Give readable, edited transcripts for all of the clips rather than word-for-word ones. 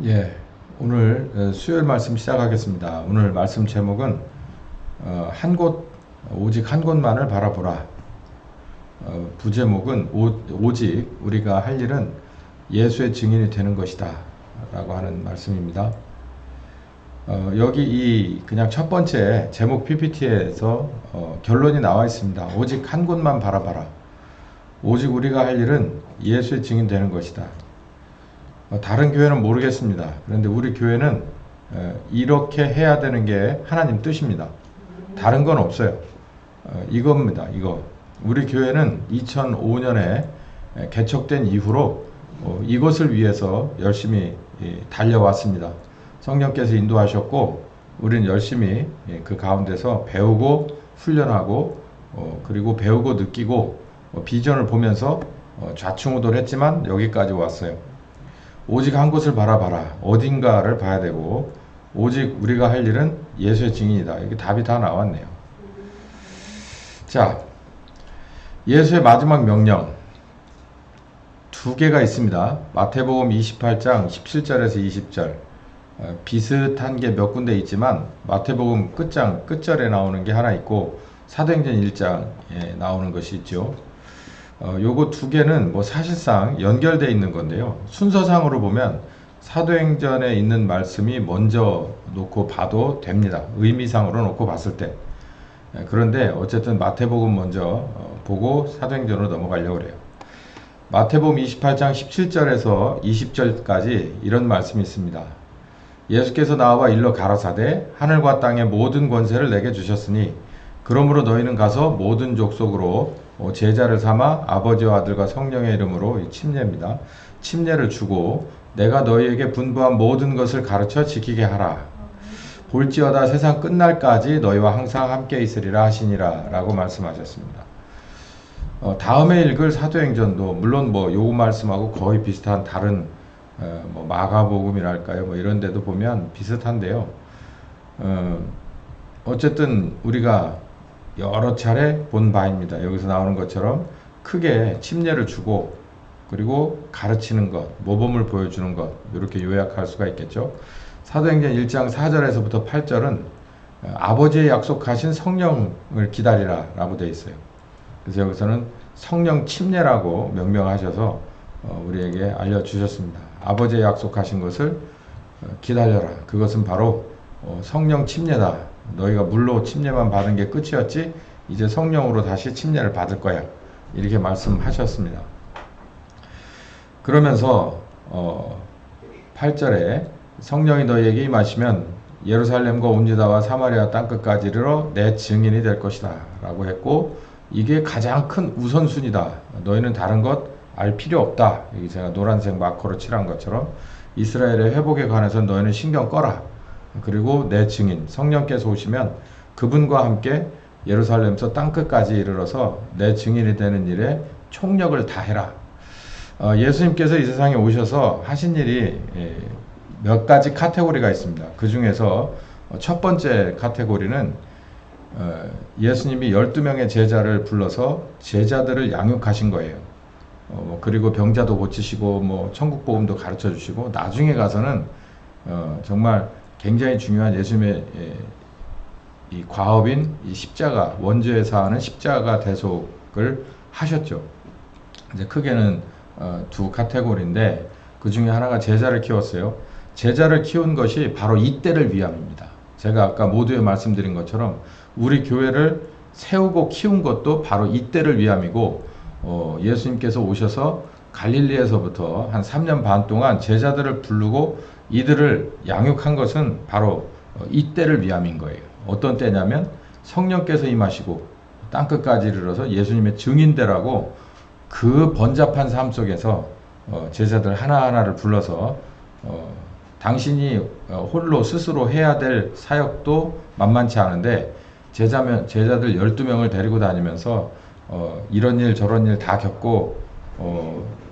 예, 오늘 수요일 말씀 시작하겠습니다. 오늘 말씀 제목은 한 곳, 오직 한 곳만을 바라보라. 부제목은 오직 우리가 할 일은 예수의 증인이 되는 것이다 라고 하는 말씀입니다. 여기 그냥 첫 번째 제목 PPT에서 결론이 나와 있습니다. 오직 한 곳만 바라봐라. 오직 우리가 할 일은 예수의 증인 되는 것이다. 다른 교회는 모르겠습니다. 그런데 우리 교회는 이렇게 해야 되는 게 하나님 뜻입니다. 다른 건 없어요. 이겁니다. 이거. 우리 교회는 2005년에 개척된 이후로 이것을 위해서 열심히 달려왔습니다. 성령께서 인도하셨고 우리는 열심히 그 가운데서 배우고 훈련하고 그리고 배우고 느끼고 비전을 보면서 좌충우돌했지만 여기까지 왔어요. 오직 한 곳을 바라봐라. 어딘가를 봐야 되고 오직 우리가 할 일은 예수의 증인이다. 이게 답이 다 나왔네요. 자, 예수의 마지막 명령 두 개가 있습니다. 마태복음 28장 17절에서 20절 비슷한 게 몇 군데 있지만 마태복음 끝절에 나오는 게 하나 있고 사도행전 1장에 나오는 것이 있죠. 요거 두 개는 사실상 연결되어 있는 건데요. 순서상으로 보면 사도행전에 있는 말씀이 먼저 놓고 봐도 됩니다. 의미상으로 놓고 봤을 때. 그런데 어쨌든 마태복음 먼저 보고 사도행전으로 넘어가려고 그래요. 마태복음 28장 17절에서 20절까지 이런 말씀이 있습니다. 예수께서 나와 일러 가라사대 하늘과 땅의 모든 권세를 내게 주셨으니 그러므로 너희는 가서 모든 족속으로 제자를 삼아 아버지와 아들과 성령의 이름으로 침례입니다. 침례를 주고 내가 너희에게 분부한 모든 것을 가르쳐 지키게 하라. 볼지어다 세상 끝날까지 너희와 항상 함께 있으리라 하시니라 라고 말씀하셨습니다. 다음에 읽을 사도행전도 물론 요 말씀하고 거의 비슷한 다른 마가복음이랄까요 이런 데도 보면 비슷한데요. 어쨌든 우리가 여러 차례 본 바입니다. 여기서 나오는 것처럼 크게 침례를 주고 그리고 가르치는 것, 모범을 보여주는 것 이렇게 요약할 수가 있겠죠. 사도행전 1장 4절에서부터 8절은 아버지의 약속하신 성령을 기다리라 라고 되어 있어요. 그래서 여기서는 성령 침례라고 명명하셔서 우리에게 알려주셨습니다. 아버지의 약속하신 것을 기다려라. 그것은 바로 성령 침례다. 너희가 물로 침례만 받은 게 끝이었지 이제 성령으로 다시 침례를 받을 거야. 이렇게 말씀하셨습니다. 그러면서 8절에 성령이 너희에게 임하시면 예루살렘과 온 유다와 사마리아 땅끝까지 이르러 내 증인이 될 것이다 라고 했고 이게 가장 큰 우선순위다. 너희는 다른 것 알 필요 없다. 여기 제가 노란색 마커로 칠한 것처럼 이스라엘의 회복에 관해서 너희는 신경 꺼라. 그리고 내 증인 성령께서 오시면 그분과 함께 예루살렘에서 땅끝까지 이르러서 내 증인이 되는 일에 총력을 다해라. 예수님께서 이 세상에 오셔서 하신 일이 몇 가지 카테고리가 있습니다. 그 중에서 첫 번째 카테고리는 예수님이 12명의 제자를 불러서 제자들을 양육하신 거예요. 그리고 병자도 고치시고 천국 복음도 가르쳐 주시고 나중에 가서는 정말 굉장히 중요한 예수님의 이 과업인 이 십자가 원죄 사하는 십자가 대속을 하셨죠. 이제 크게는 두 카테고리인데 그 중에 하나가 제자를 키웠어요. 제자를 키운 것이 바로 이때를 위함입니다. 제가 아까 모두에 말씀드린 것처럼 우리 교회를 세우고 키운 것도 바로 이때를 위함이고 예수님께서 오셔서 갈릴리에서부터 한 3년 반 동안 제자들을 부르고 이들을 양육한 것은 바로 이때를 위함인 거예요. 어떤 때냐면 성령께서 임하시고 땅끝까지 이르러서 예수님의 증인되라고 그 번잡한 삶 속에서 제자들 하나하나를 불러서 당신이 홀로 스스로 해야 될 사역도 만만치 않은데 제자들 12명을 데리고 다니면서 이런 일 저런 일 다 겪고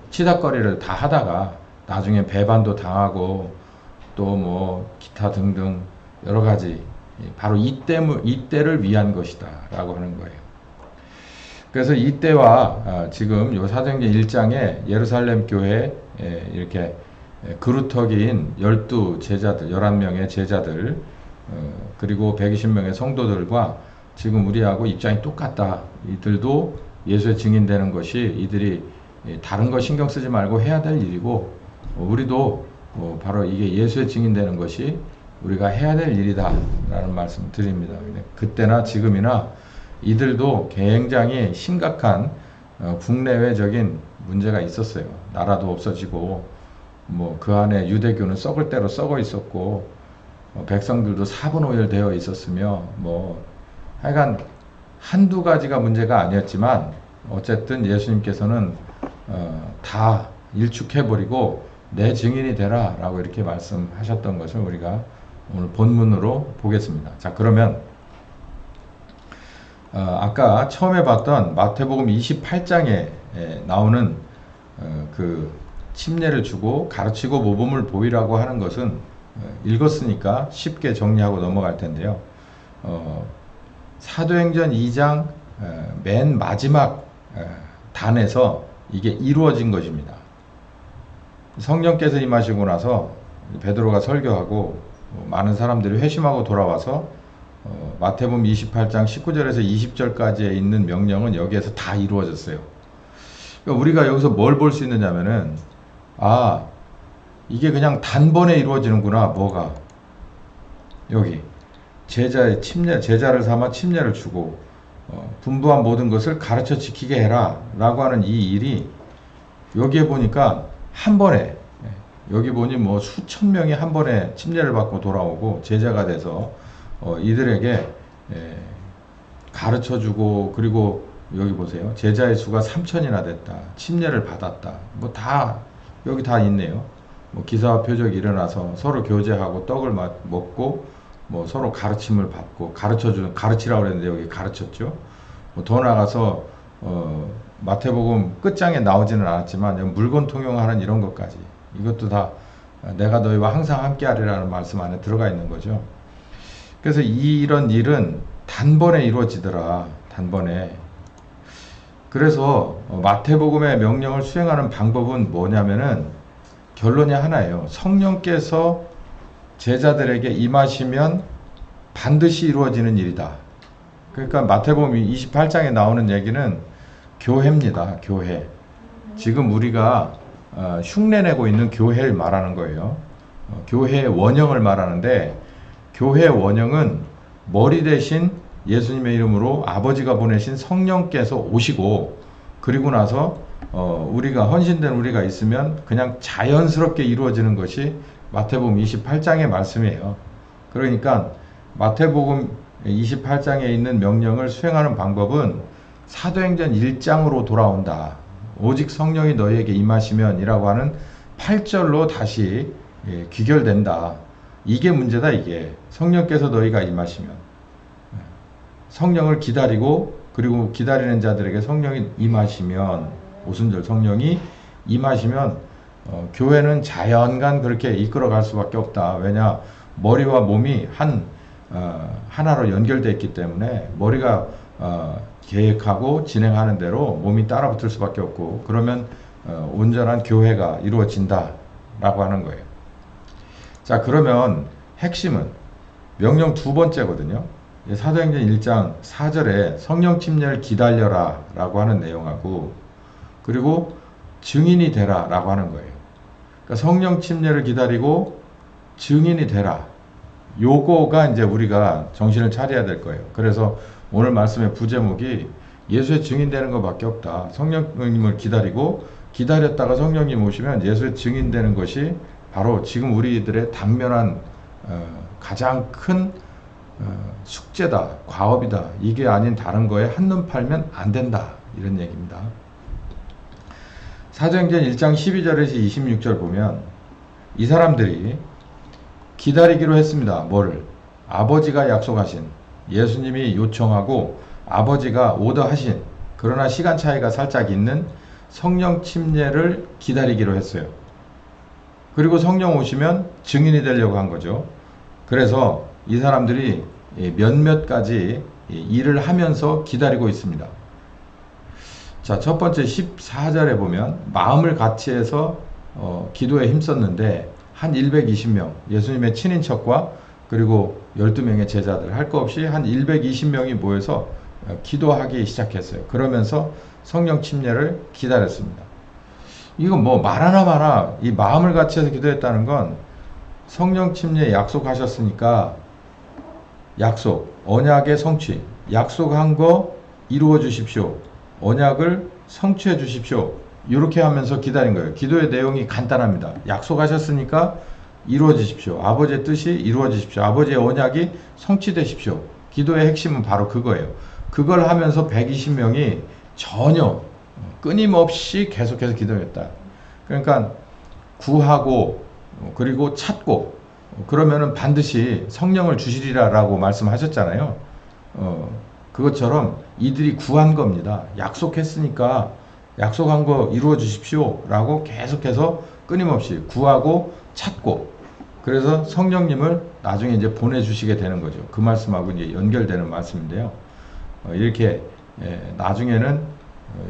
치닫거리를 다 하다가 나중에 배반도 당하고 또 기타 등등 여러 가지 바로 이때를 위한 것이다 라고 하는 거예요. 그래서 이때와 지금 요 사도행전 1장에 예루살렘 교회에 이렇게 그루터기인 12제자들, 11명의 제자들, 그리고 120명의 성도들과 지금 우리하고 입장이 똑같다. 이들도 예수의 증인되는 것이 이들이 다른 거 신경 쓰지 말고 해야 될 일이고, 우리도 바로 이게 예수의 증인되는 것이 우리가 해야 될 일이다 라는 말씀 드립니다. 그때나 지금이나 이들도 굉장히 심각한 국내외적인 문제가 있었어요. 나라도 없어지고 그 안에 유대교는 썩을 대로 썩어 있었고 백성들도 사분오열 되어 있었으며 하여간 한두 가지가 문제가 아니었지만 어쨌든 예수님께서는 다 일축해버리고 내 증인이 되라 라고 이렇게 말씀하셨던 것을 우리가 오늘 본문으로 보겠습니다. 자, 그러면 아까 처음에 봤던 마태복음 28장에 나오는 그 침례를 주고 가르치고 모범을 보이라고 하는 것은 읽었으니까 쉽게 정리하고 넘어갈 텐데요. 사도행전 2장 맨 마지막 단에서 이게 이루어진 것입니다. 성령께서 임하시고 나서 베드로가 설교하고 많은 사람들이 회심하고 돌아와서 마태복음 28장 19절에서 20절까지에 있는 명령은 여기에서 다 이루어졌어요. 그러니까 우리가 여기서 뭘 볼 수 있느냐면은 이게 그냥 단번에 이루어지는구나. 뭐가 여기 제자의 침례, 제자를 삼아 침례를 주고 분부한 모든 것을 가르쳐 지키게 해라 라고 하는 이 일이 여기에 보니까 한 번에, 여기 보니 수천 명이 한 번에 침례를 받고 돌아오고 제자가 돼서 이들에게 가르쳐 주고, 그리고 여기 보세요. 제자의 수가 3천이나 됐다. 침례를 받았다. 다 여기 다 있네요. 기사와 표적이 일어나서 서로 교제하고 떡을 먹고 서로 가르침을 받고 가르치라고 그랬는데 여기 가르쳤죠. 더 나가서 마태복음 끝장에 나오지는 않았지만 물건 통용하는 이런 것까지, 이것도 다 내가 너희와 항상 함께하리라는 말씀 안에 들어가 있는 거죠. 그래서 이런 일은 단번에 이루어지더라. 단번에. 그래서 마태복음의 명령을 수행하는 방법은 뭐냐면은 결론이 하나예요. 성령께서 제자들에게 임하시면 반드시 이루어지는 일이다. 그러니까 마태복음 28장에 나오는 얘기는 교회입니다. 교회. 지금 우리가 흉내내고 있는 교회를 말하는 거예요. 교회의 원형을 말하는데, 교회의 원형은 머리 대신 예수님의 이름으로 아버지가 보내신 성령께서 오시고, 그리고 나서 우리가 헌신된 우리가 있으면 그냥 자연스럽게 이루어지는 것이 마태복음 28장의 말씀이에요. 그러니까 마태복음 28장에 있는 명령을 수행하는 방법은 사도행전 1장으로 돌아온다. 오직 성령이 너희에게 임하시면 이라고 하는 8절로 다시 귀결된다. 이게 문제다. 이게 성령께서 너희가 임하시면, 성령을 기다리고, 그리고 기다리는 자들에게 성령이 임하시면, 오순절 성령이 임하시면 교회는 자연간 그렇게 이끌어갈 수밖에 없다. 왜냐, 머리와 몸이 하나로 연결되어 있기 때문에 머리가 계획하고 진행하는 대로 몸이 따라붙을 수밖에 없고, 그러면 온전한 교회가 이루어진다 라고 하는 거예요. 자, 그러면 핵심은 명령 두 번째거든요. 사도행전 1장 4절에 성령 침례를 기다려라 라고 하는 내용하고, 그리고 증인이 되라 라고 하는 거예요. 그러니까 성령 침례를 기다리고 증인이 되라. 요거가 이제 우리가 정신을 차려야 될 거예요. 그래서 오늘 말씀의 부제목이 예수의 증인 되는 것밖에 없다. 성령님을 기다리고, 기다렸다가 성령님 오시면 예수의 증인 되는 것이 바로 지금 우리들의 당면한 가장 큰 숙제다, 과업이다. 이게 아닌 다른 거에 한눈 팔면 안 된다. 이런 얘기입니다. 사도행전 1장 12절에서 26절 보면 이 사람들이 기다리기로 했습니다. 뭐를? 아버지가 약속하신, 예수님이 요청하고 아버지가 오더하신, 그러나 시간 차이가 살짝 있는 성령 침례를 기다리기로 했어요. 그리고 성령 오시면 증인이 되려고 한 거죠. 그래서 이 사람들이 몇몇 가지 일을 하면서 기다리고 있습니다. 자, 첫 번째 14절에 보면 마음을 같이 해서 기도에 힘썼는데 한 120명, 예수님의 친인척과 그리고 12명의 제자들 할 거 없이 한 120명이 모여서 기도하기 시작했어요. 그러면서 성령 침례를 기다렸습니다. 이건 뭐 말하나 마나 이 마음을 같이해서 기도했다는 건 성령 침례 약속하셨으니까 약속, 언약의 성취, 약속한 거 이루어 주십시오. 언약을 성취해 주십시오. 이렇게 하면서 기다린 거예요. 기도의 내용이 간단합니다. 약속하셨으니까 이루어지십시오. 아버지의 뜻이 이루어지십시오. 아버지의 언약이 성취되십시오. 기도의 핵심은 바로 그거예요. 그걸 하면서 120명이 전혀 끊임없이 계속해서 기도했다. 그러니까 구하고 그리고 찾고 그러면은 반드시 성령을 주시리라라고 말씀하셨잖아요. 그것처럼 이들이 구한 겁니다. 약속했으니까 약속한 거 이루어 주십시오 라고 계속해서 끊임없이 구하고 찾고 그래서 성령님을 나중에 이제 보내주시게 되는 거죠. 그 말씀하고 이제 연결되는 말씀인데요. 이렇게 나중에는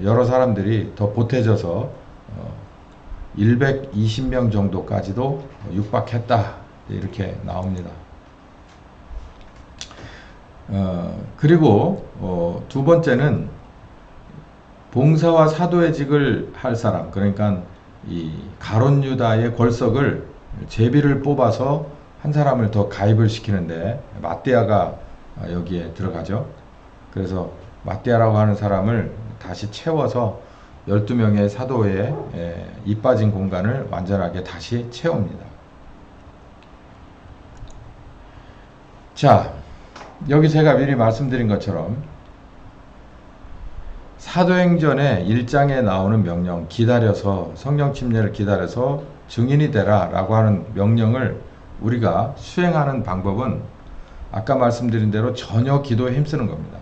여러 사람들이 더 보태져서 120명 정도까지도 육박했다 이렇게 나옵니다. 그리고 두 번째는 봉사와 사도의 직을 할 사람, 그러니까 이 가룟 유다의 권석을 제비를 뽑아서 한 사람을 더 가입을 시키는데 마띠아가 여기에 들어가죠. 그래서 마띠아라고 하는 사람을 다시 채워서 12명의 사도의 이 빠진 공간을 완전하게 다시 채웁니다. 자, 여기 제가 미리 말씀드린 것처럼 사도행전의 1장에 나오는 명령, 기다려서 성령 침례를 기다려서 증인이 되라 라고 하는 명령을 우리가 수행하는 방법은 아까 말씀드린 대로 전혀 기도에 힘쓰는 겁니다.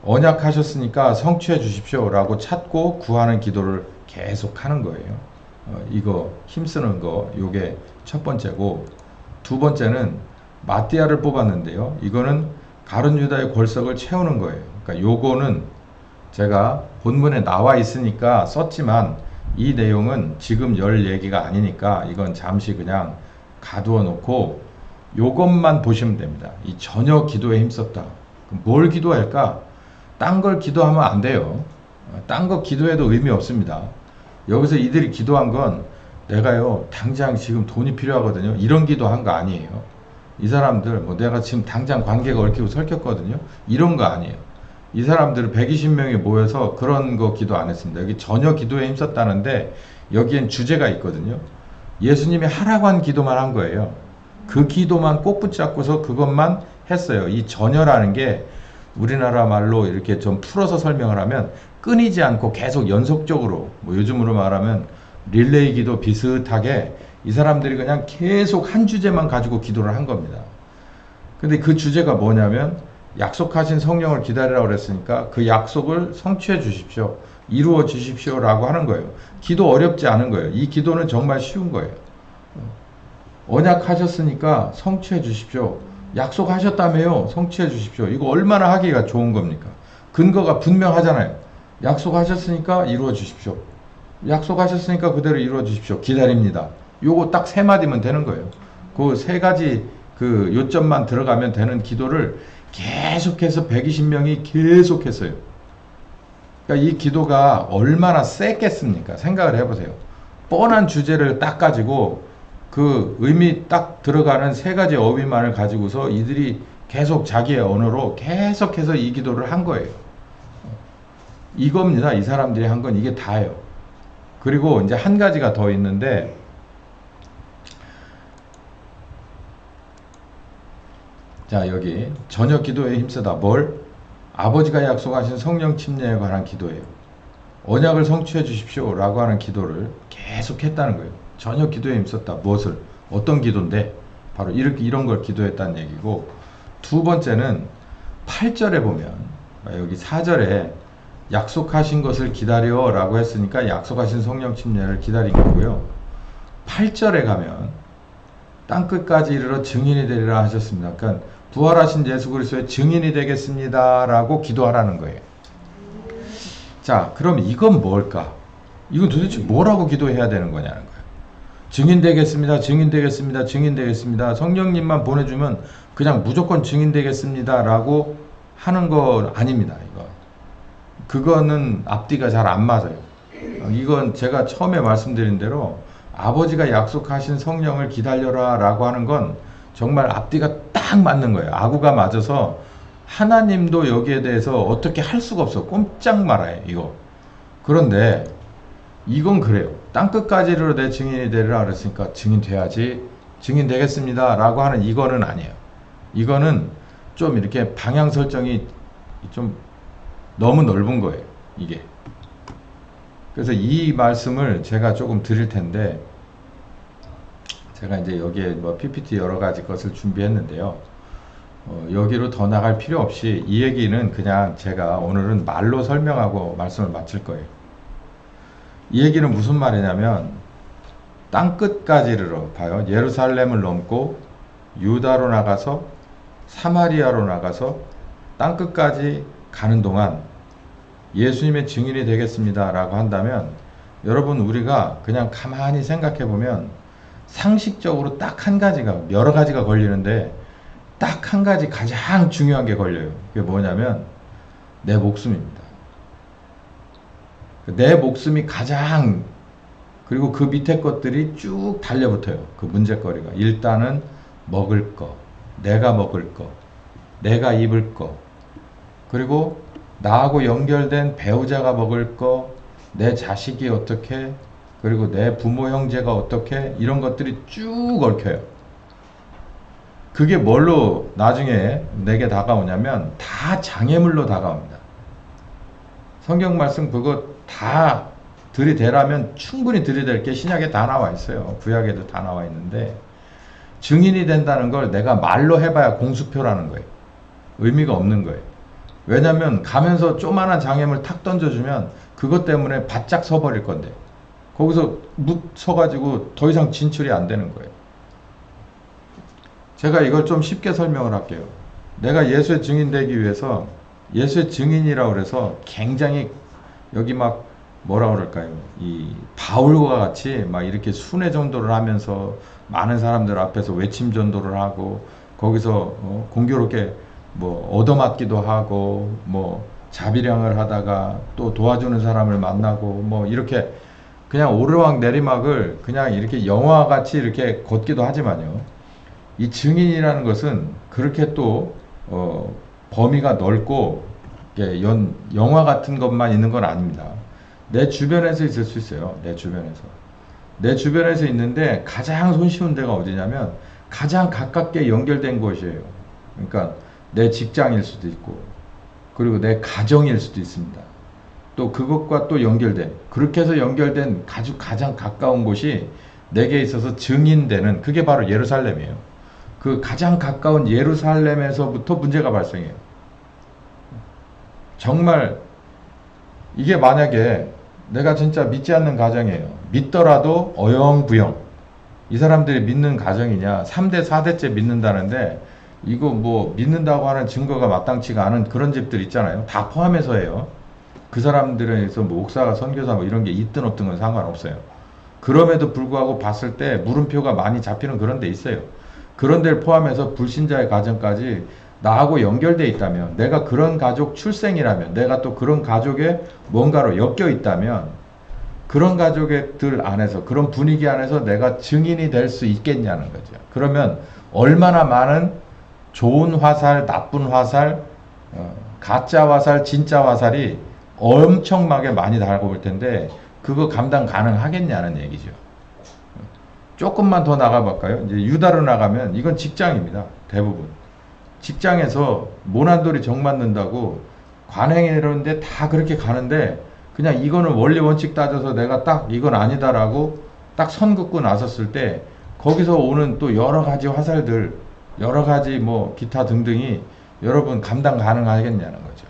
언약하셨으니까 성취해 주십시오 라고 찾고 구하는 기도를 계속 하는 거예요. 이거 힘쓰는 거 요게 첫 번째고, 두 번째는 마띠아를 뽑았는데요. 이거는 가룟 유다의 골석을 채우는 거예요. 그러니까 요거는 제가 본문에 나와 있으니까 썼지만 이 내용은 지금 열 얘기가 아니니까 이건 잠시 그냥 가두어 놓고 요것만 보시면 됩니다. 이 전혀 기도에 힘썼다. 그럼 뭘 기도할까? 딴 걸 기도하면 안 돼요. 딴 거 기도해도 의미 없습니다. 여기서 이들이 기도한 건 내가요 당장 지금 돈이 필요하거든요. 이런 기도한 거 아니에요. 이 사람들 뭐 내가 지금 당장 관계가 얽히고 설켰거든요. 이런 거 아니에요. 이 사람들은 120명이 모여서 그런 거 기도 안 했습니다. 여기 전혀 기도에 힘썼다는데 여기엔 주제가 있거든요. 예수님이 하라고 한 기도만 한 거예요. 그 기도만 꼭 붙잡고서 그것만 했어요. 이 전혀라는 게 우리나라 말로 이렇게 좀 풀어서 설명을 하면 끊이지 않고 계속 연속적으로, 뭐 요즘으로 말하면 릴레이 기도 비슷하게 이 사람들이 그냥 계속 한 주제만 가지고 기도를 한 겁니다. 근데 그 주제가 뭐냐면 약속하신 성령을 기다리라고 그랬으니까 그 약속을 성취해 주십시오. 이루어 주십시오 라고 하는 거예요. 기도 어렵지 않은 거예요. 이 기도는 정말 쉬운 거예요. 언약하셨으니까 성취해 주십시오. 약속하셨다며요. 성취해 주십시오. 이거 얼마나 하기가 좋은 겁니까? 근거가 분명하잖아요. 약속하셨으니까 이루어 주십시오. 약속하셨으니까 그대로 이루어 주십시오. 기다립니다. 요거 딱 세 마디면 되는 거예요. 그 세 가지 그 요점만 들어가면 되는 기도를 계속해서 120명이 계속했어요. 그러니까 이 기도가 얼마나 셌겠습니까? 생각을 해보세요. 뻔한 주제를 딱 가지고 그 의미 딱 들어가는 세 가지 어휘만을 가지고서 이들이 계속 자기의 언어로 계속해서 이 기도를 한 거예요. 이겁니다. 이 사람들이 한 건 이게 다예요. 그리고 이제 한 가지가 더 있는데, 자, 여기 전혀 기도에 힘쓰다. 뭘? 아버지가 약속하신 성령 침례에 관한 기도예요. 언약을 성취해 주십시오 라고 하는 기도를 계속 했다는 거예요. 전혀 기도에 힘썼다. 무엇을? 어떤 기도인데? 바로 이렇게 이런 걸 기도했다는 얘기고, 두 번째는 8절에 보면, 여기 4절에 약속하신 것을 기다려 라고 했으니까 약속하신 성령 침례를 기다린 거고요. 8절에 가면 땅끝까지 이르러 증인이 되리라 하셨습니다. 그러니까 부활하신 예수 그리스도의 증인이 되겠습니다 라고 기도하라는 거예요. 자, 그럼 이건 뭘까? 이건 도대체 뭐라고 기도해야 되는 거냐는 거예요. 증인 되겠습니다. 증인 되겠습니다. 증인 되겠습니다. 성령님만 보내주면 그냥 무조건 증인 되겠습니다. 라고 하는 거 아닙니다. 그거는 앞뒤가 잘 안 맞아요. 이건 제가 처음에 말씀드린 대로 아버지가 약속하신 성령을 기다려라 라고 하는 건 정말 앞뒤가 딱 맞는 거예요. 아구가 맞아서 하나님도 여기에 대해서 어떻게 할 수가 없어. 꼼짝 말아요. 이거. 그런데 이건 그래요. 땅끝까지로 내 증인이 되리라 그랬으니까 증인 돼야지. 증인 되겠습니다. 라고 하는 이거는 아니에요. 이거는 좀 이렇게 방향 설정이 좀 너무 넓은 거예요. 이게. 그래서 이 말씀을 제가 조금 드릴 텐데, 제가 이제 여기에 뭐 PPT 여러 가지 것을 준비했는데요. 여기로 더 나갈 필요 없이 이 얘기는 그냥 제가 오늘은 말로 설명하고 말씀을 마칠 거예요. 이 얘기는 무슨 말이냐면, 땅끝까지 이르러 봐요. 예루살렘을 넘고 유다로 나가서 사마리아로 나가서 땅끝까지 가는 동안 예수님의 증인이 되겠습니다 라고 한다면, 여러분 우리가 그냥 가만히 생각해 보면 상식적으로 딱 한 가지가, 여러 가지가 걸리는데 딱 한 가지 가장 중요한 게 걸려요. 그게 뭐냐면 내 목숨입니다. 내 목숨이 가장, 그리고 그 밑에 것들이 쭉 달려붙어요. 그 문제거리가. 일단은 먹을 거, 내가 먹을 거, 내가 입을 거, 그리고 나하고 연결된 배우자가 먹을 거, 내 자식이 어떻게, 그리고 내 부모 형제가 어떻게, 이런 것들이 쭉 얽혀요. 그게 뭘로 나중에 내게 다가오냐면 다 장애물로 다가옵니다. 성경 말씀 그거 다 들이대라면 충분히 들이댈 게 신약에 다 나와 있어요. 구약에도 다 나와 있는데, 증인이 된다는 걸 내가 말로 해봐야 공수표라는 거예요. 의미가 없는 거예요. 왜냐면 가면서 조만한 장애물 탁 던져주면 그것 때문에 바짝 서버릴 건데, 거기서 묵 서가지고 더 이상 진출이 안 되는 거예요. 제가 이걸 좀 쉽게 설명을 할게요. 내가 예수의 증인 되기 위해서, 예수의 증인이라고 그래서 굉장히 여기 막 뭐라 그럴까요? 이 바울과 같이 막 이렇게 순회 전도를 하면서 많은 사람들 앞에서 외침 전도를 하고, 거기서 공교롭게 뭐 얻어맞기도 하고, 뭐 자비량을 하다가 또 도와주는 사람을 만나고, 뭐 이렇게 그냥 오르막 내리막을 그냥 이렇게 영화같이 이렇게 걷기도 하지만요, 이 증인이라는 것은 그렇게 또 범위가 넓고 영화 같은 것만 있는 건 아닙니다. 내 주변에서 있을 수 있어요. 내 주변에서. 내 주변에서 있는데 가장 손쉬운 데가 어디냐면 가장 가깝게 연결된 곳이에요. 그러니까 내 직장일 수도 있고, 그리고 내 가정일 수도 있습니다. 또 그것과 또 연결된, 그렇게 해서 연결된 아주 가장 가까운 곳이 내게 있어서 증인되는, 그게 바로 예루살렘이에요. 그 가장 가까운 예루살렘에서부터 문제가 발생해요. 정말 이게 만약에 내가 진짜 믿지 않는 가정이에요. 믿더라도 어영부영. 이 사람들이 믿는 가정이냐, 3대 4대째 믿는다는데 이거 뭐 믿는다고 하는 증거가 마땅치가 않은 그런 집들 있잖아요. 다 포함해서 해요. 그 사람들에서 뭐 목사가 선교사 뭐 이런 게 있든 없든 건 상관없어요. 그럼에도 불구하고 봤을 때 물음표가 많이 잡히는 그런 데 있어요. 그런 데를 포함해서 불신자의 가정까지 나하고 연결되어 있다면, 내가 그런 가족 출생이라면, 내가 또 그런 가족에 뭔가로 엮여 있다면, 그런 가족들 안에서, 그런 분위기 안에서 내가 증인이 될 수 있겠냐는 거죠. 그러면 얼마나 많은 좋은 화살, 나쁜 화살, 가짜 화살, 진짜 화살이 엄청나게 많이 달고 올 텐데 그거 감당 가능하겠냐는 얘기죠. 조금만 더 나가볼까요? 이제 유다로 나가면 이건 직장입니다. 대부분. 직장에서 모난돌이 정 맞는다고 관행이라는데 다 그렇게 가는데, 그냥 이거는 원리 원칙 따져서 내가 딱 이건 아니다라고 딱 선 긋고 나섰을 때 거기서 오는 또 여러 가지 화살들, 여러 가지 뭐 기타 등등이 여러분 감당 가능하겠냐는 거죠.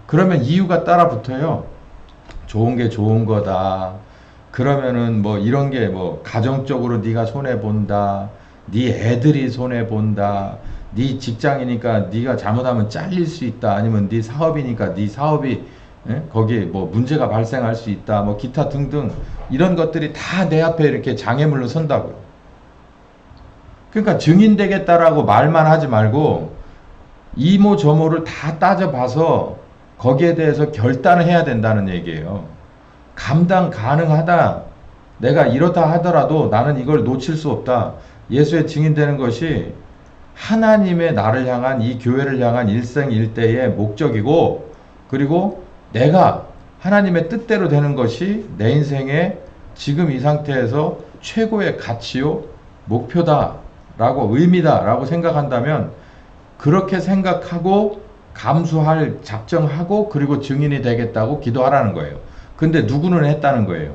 그러면 이유가 따라 붙어요. 좋은 게 좋은 거다. 그러면은 뭐 이런 게 뭐 가정적으로 네가 손해 본다. 네 애들이 손해 본다. 네 직장이니까 네가 잘못하면 잘릴 수 있다. 아니면 네 사업이니까 네 사업이 예? 거기에 뭐 문제가 발생할 수 있다, 뭐 기타 등등 이런 것들이 다 내 앞에 이렇게 장애물로 선다고요. 그러니까 증인되겠다라고 말만 하지 말고 이모 저모를 다 따져봐서 거기에 대해서 결단을 해야 된다는 얘기예요. 감당 가능하다. 내가 이렇다 하더라도 나는 이걸 놓칠 수 없다. 예수의 증인되는 것이 하나님의 나를 향한 이 교회를 향한 일생일대의 목적이고, 그리고 내가 하나님의 뜻대로 되는 것이 내 인생의 지금 이 상태에서 최고의 가치요 목표다라고 의미다라고 생각한다면 그렇게 생각하고 감수할 작정하고 그리고 증인이 되겠다고 기도하라는 거예요. 근데 누구는 했다는 거예요.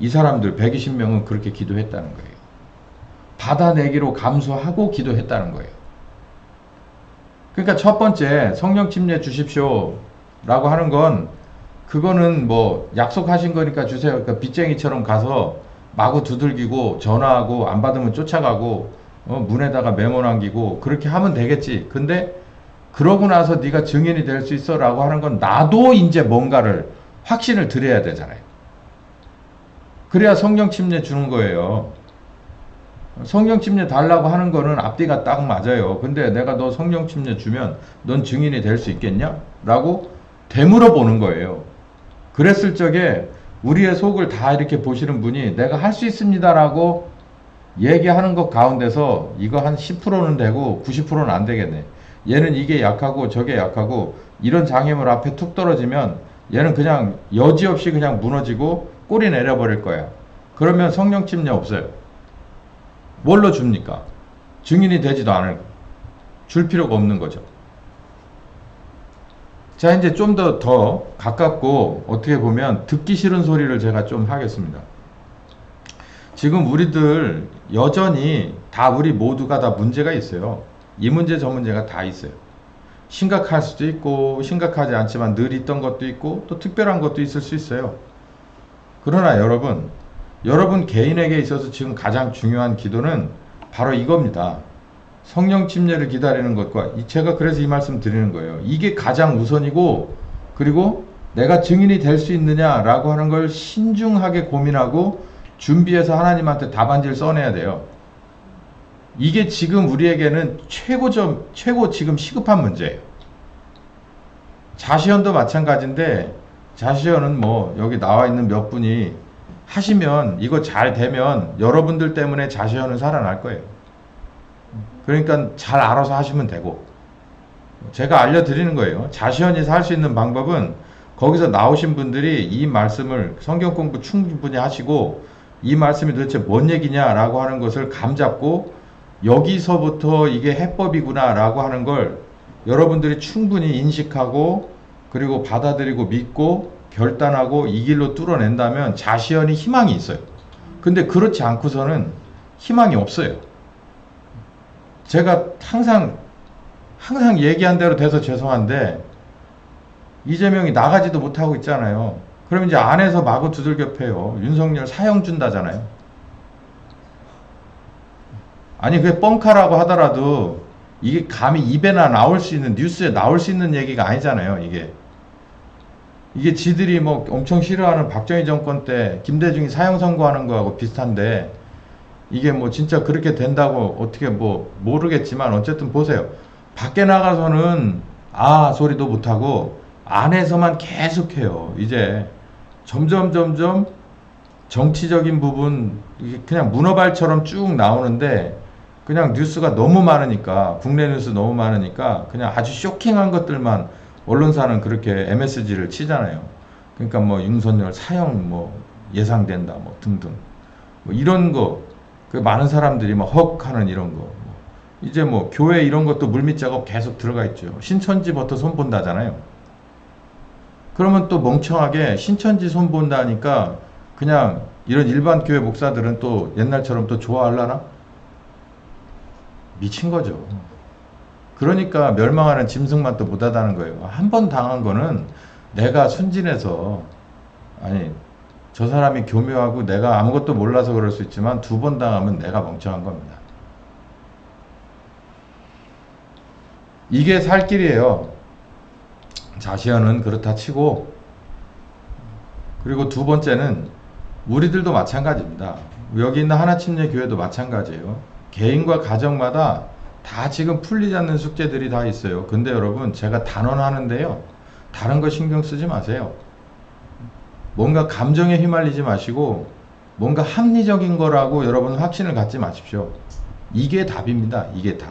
이 사람들 120명은 그렇게 기도했다는 거예요. 받아내기로 감수하고 기도했다는 거예요. 그러니까 첫 번째 성령 침례 주십시오 라고 하는 건 그거는 뭐 약속하신 거니까 주세요. 그러니까 빚쟁이처럼 가서 마구 두들기고 전화하고 안 받으면 쫓아가고 문에다가 메모 남기고 그렇게 하면 되겠지. 근데 그러고 나서 네가 증인이 될 수 있어 라고 하는 건 나도 이제 뭔가를 확신을 드려야 되잖아요. 그래야 성령 침례 주는 거예요. 성령 침례 달라고 하는 거는 앞뒤가 딱 맞아요. 근데 내가 너 성령 침례 주면 넌 증인이 될 수 있겠냐? 라고 되물어 보는 거예요. 그랬을 적에 우리의 속을 다 이렇게 보시는 분이 내가 할 수 있습니다 라고 얘기하는 것 가운데서 이거 한 10%는 되고 90%는 안 되겠네. 얘는 이게 약하고 저게 약하고 이런 장애물 앞에 툭 떨어지면 얘는 그냥 여지없이 그냥 무너지고 꼬리 내려버릴 거야. 그러면 성령 침례 없어요. 뭘로 줍니까? 증인이 되지도 않을, 줄 필요가 없는 거죠. 자, 이제 좀 더 가깝고 어떻게 보면 듣기 싫은 소리를 제가 좀 하겠습니다. 지금 우리들 여전히 다 우리 모두가 다 문제가 있어요. 이 문제 저 문제가 다 있어요. 심각할 수도 있고 심각하지 않지만 늘 있던 것도 있고 또 특별한 것도 있을 수 있어요. 그러나 여러분 개인에게 있어서 지금 가장 중요한 기도는 바로 이겁니다. 성령 침례를 기다리는 것과 제가 그래서 이 말씀 드리는 거예요. 이게 가장 우선이고, 그리고 내가 증인이 될 수 있느냐라고 하는 걸 신중하게 고민하고 준비해서 하나님한테 답안지를 써내야 돼요. 이게 지금 우리에게는 최고 지금 시급한 문제예요. 자시연도 마찬가지인데, 자시연은 뭐 여기 나와 있는 몇 분이 하시면 이거 잘 되면 여러분들 때문에 자시연은 살아날 거예요. 그러니까 잘 알아서 하시면 되고, 제가 알려드리는 거예요. 자시연이 할 수 있는 방법은 거기서 나오신 분들이 이 말씀을 성경 공부 충분히 하시고 이 말씀이 도대체 뭔 얘기냐라고 하는 것을 감잡고 여기서부터 이게 해법이구나 라고 하는 걸 여러분들이 충분히 인식하고 그리고 받아들이고 믿고 결단하고 이 길로 뚫어낸다면 자시연이 희망이 있어요. 근데 그렇지 않고서는 희망이 없어요. 제가 항상 얘기한 대로 돼서 죄송한데 이재명이 나가지도 못하고 있잖아요. 그럼 이제 안에서 마구 두들겨 패요. 윤석열 사형 준다잖아요. 아니 그게 뻥카라고 하더라도 이게 감히 입에나 나올 수 있는, 뉴스에 나올 수 있는 얘기가 아니잖아요. 이게 지들이 뭐 엄청 싫어하는 박정희 정권 때 김대중이 사형 선고하는 거하고 비슷한데, 이게 뭐 진짜 그렇게 된다고 어떻게 뭐 모르겠지만 어쨌든 보세요. 밖에 나가서는 아 소리도 못하고 안에서만 계속해요. 이제 점점 정치적인 부분 이게 그냥 문어발처럼 쭉 나오는데, 그냥 뉴스가 너무 많으니까, 국내 뉴스 너무 많으니까 그냥 아주 쇼킹한 것들만 언론사는 그렇게 MSG를 치잖아요. 그러니까 뭐 윤석열 사형 뭐 예상된다 뭐 등등 뭐 이런 거, 그 많은 사람들이 막 헉하는 이런 거, 이제 뭐 교회 이런 것도 물밑 작업 계속 들어가 있죠. 신천지부터 손 본다잖아요. 그러면 또 멍청하게 신천지 손 본다니까 그냥 이런 일반 교회 목사들은 또 옛날처럼 또 좋아하려나? 미친 거죠. 그러니까 멸망하는 짐승만 또 못하다는 거예요. 한 번 당한 거는 내가 순진해서, 아니 저 사람이 교묘하고 내가 아무것도 몰라서 그럴 수 있지만 두 번 당하면 내가 멍청한 겁니다. 이게 살 길이에요. 자시연은 그렇다 치고 그리고 두 번째는 우리들도 마찬가지입니다. 여기 있는 하나침례 교회도 마찬가지예요. 개인과 가정마다 다 지금 풀리지 않는 숙제들이 다 있어요. 근데 여러분, 제가 단언하는데요, 다른 거 신경 쓰지 마세요. 뭔가 감정에 휘말리지 마시고 뭔가 합리적인 거라고 여러분 확신을 갖지 마십시오. 이게 답입니다. 이게 답.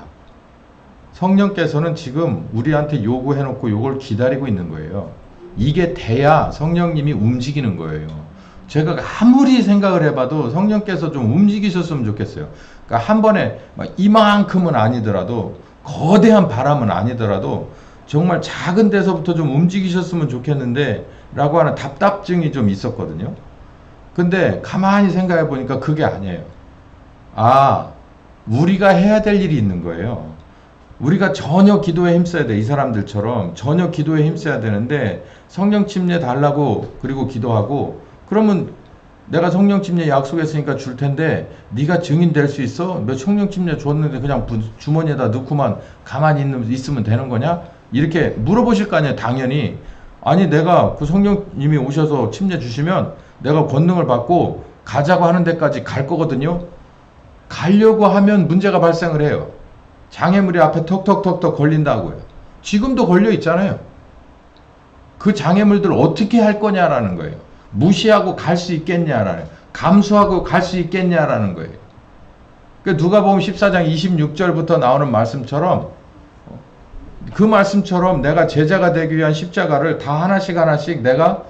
성령께서는 지금 우리한테 요구해놓고 요걸 기다리고 있는 거예요. 이게 돼야 성령님이 움직이는 거예요. 제가 아무리 생각을 해봐도 성령께서 좀 움직이셨으면 좋겠어요. 그러니까 한 번에 막 이만큼은 아니더라도, 거대한 바람은 아니더라도 정말 작은 데서부터 좀 움직이셨으면 좋겠는데 라고 하는 답답증이 좀 있었거든요. 근데 가만히 생각해 보니까 그게 아니에요. 아, 우리가 해야 될 일이 있는 거예요. 우리가 전혀 기도에 힘써야 돼. 이 사람들처럼 전혀 기도에 힘써야 되는데 성령 침례 달라고 그리고 기도하고, 그러면 내가 성령 침례 약속했으니까 줄 텐데 네가 증인 될 수 있어? 너 성령 침례 줬는데 그냥 주머니에다 넣고만 가만히 있으면 되는 거냐? 이렇게 물어보실 거 아니에요. 당연히. 아니, 내가 그 성령님이 오셔서 침례 주시면 내가 권능을 받고 가자고 하는 데까지 갈 거거든요. 가려고 하면 문제가 발생을 해요. 장애물이 앞에 턱턱턱턱 걸린다고요. 지금도 걸려 있잖아요. 그 장애물들 어떻게 할 거냐라는 거예요. 무시하고 갈 수 있겠냐라는, 감수하고 갈 수 있겠냐라는 거예요. 그 누가복음 14장 26절부터 나오는 말씀처럼, 그 말씀처럼 내가 제자가 되기 위한 십자가를 다 하나씩 하나씩 내가